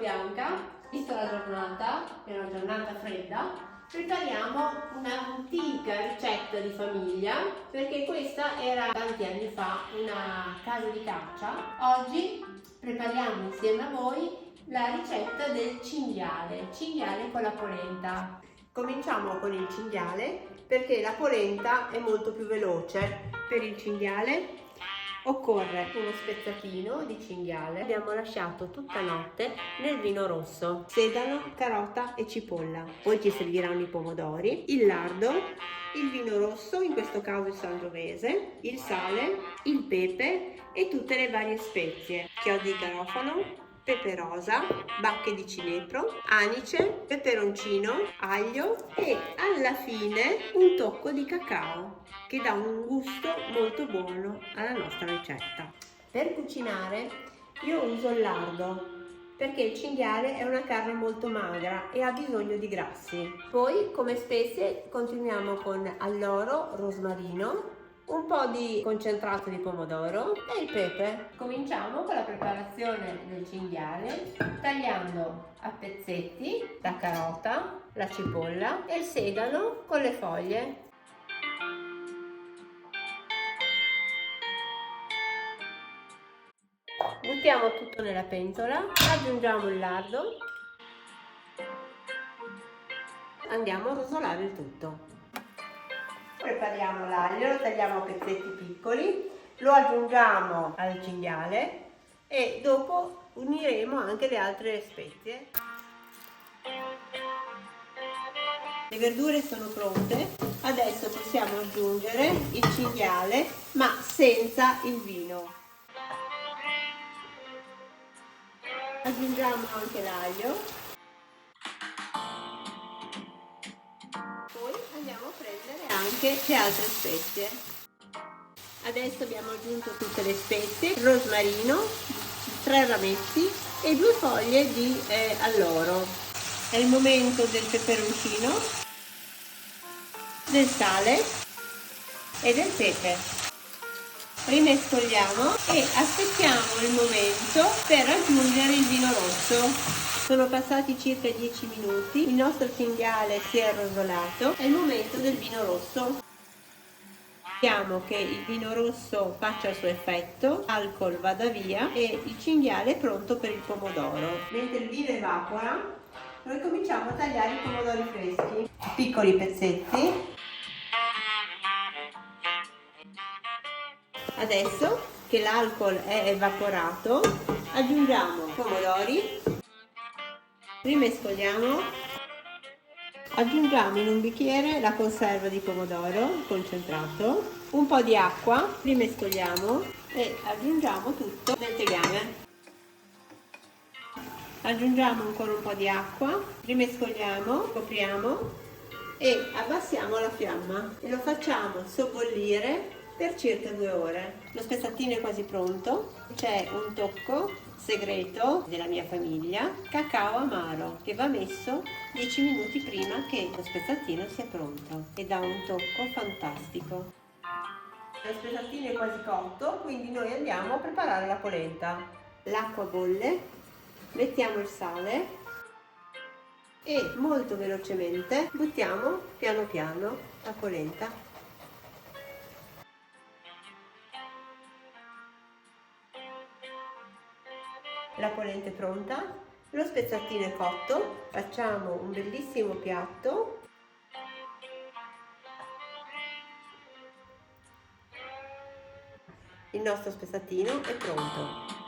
bianca, vista la giornata, è una giornata fredda, prepariamo un'antica ricetta di famiglia, perché questa era tanti anni fa una casa di caccia. Oggi prepariamo insieme a voi la ricetta del cinghiale con la polenta. Cominciamo con il cinghiale perché la polenta è molto più veloce. Per il cinghiale occorre uno spezzatino di cinghiale. Abbiamo lasciato tutta notte nel vino rosso, sedano, carota e cipolla. Poi ci serviranno i pomodori, il lardo, il vino rosso, in questo caso il sangiovese, il sale, il pepe e tutte le varie spezie, chiodi di garofano, pepe rosa, bacche di cinepro, anice, peperoncino, aglio e alla fine un tocco di cacao che dà un gusto molto buono alla nostra ricetta. Per cucinare io uso il lardo perché il cinghiale è una carne molto magra e ha bisogno di grassi. Poi come spezie continuiamo con alloro, rosmarino, un po' di concentrato di pomodoro e il pepe. Cominciamo con la preparazione del cinghiale tagliando a pezzetti la carota, la cipolla e il sedano con le foglie. Buttiamo tutto nella pentola, aggiungiamo il lardo, andiamo a rosolare il tutto. Prepariamo l'aglio, lo tagliamo a pezzetti piccoli, lo aggiungiamo al cinghiale e dopo uniremo anche le altre spezie. Le verdure sono pronte, adesso possiamo aggiungere il cinghiale ma senza il vino. Aggiungiamo anche l'aglio. Poi andiamo a prendere anche le altre spezie. Adesso abbiamo aggiunto tutte le spezie, il rosmarino, 3 rametti e 2 foglie di alloro. È il momento del peperoncino, del sale e del pepe. Rimescoliamo e aspettiamo il momento per aggiungere il vino rosso. Sono passati circa 10 minuti, il nostro cinghiale si è rosolato, è il momento del vino rosso. Vediamo che il vino rosso faccia il suo effetto, l'alcol vada via e il cinghiale è pronto per il pomodoro. Mentre il vino evapora, noi cominciamo a tagliare i pomodori freschi, piccoli pezzetti. Adesso che l'alcol è evaporato, aggiungiamo i pomodori, rimescoliamo, aggiungiamo in un bicchiere la conserva di pomodoro concentrato, un po' di acqua, rimescoliamo e aggiungiamo tutto nel tegame. Aggiungiamo ancora un po' di acqua, rimescoliamo, copriamo e abbassiamo la fiamma e lo facciamo sobbollire per circa 2 ore. Lo spezzatino è quasi pronto, c'è un tocco segreto della mia famiglia, cacao amaro, che va messo 10 minuti prima che lo spezzatino sia pronto e dà un tocco fantastico. Lo spezzatino è quasi cotto, quindi noi andiamo a preparare la polenta. L'acqua bolle, mettiamo il sale e molto velocemente buttiamo piano piano la polenta. La polenta è pronta, lo spezzatino è cotto, facciamo un bellissimo piatto. Il nostro spezzatino è pronto.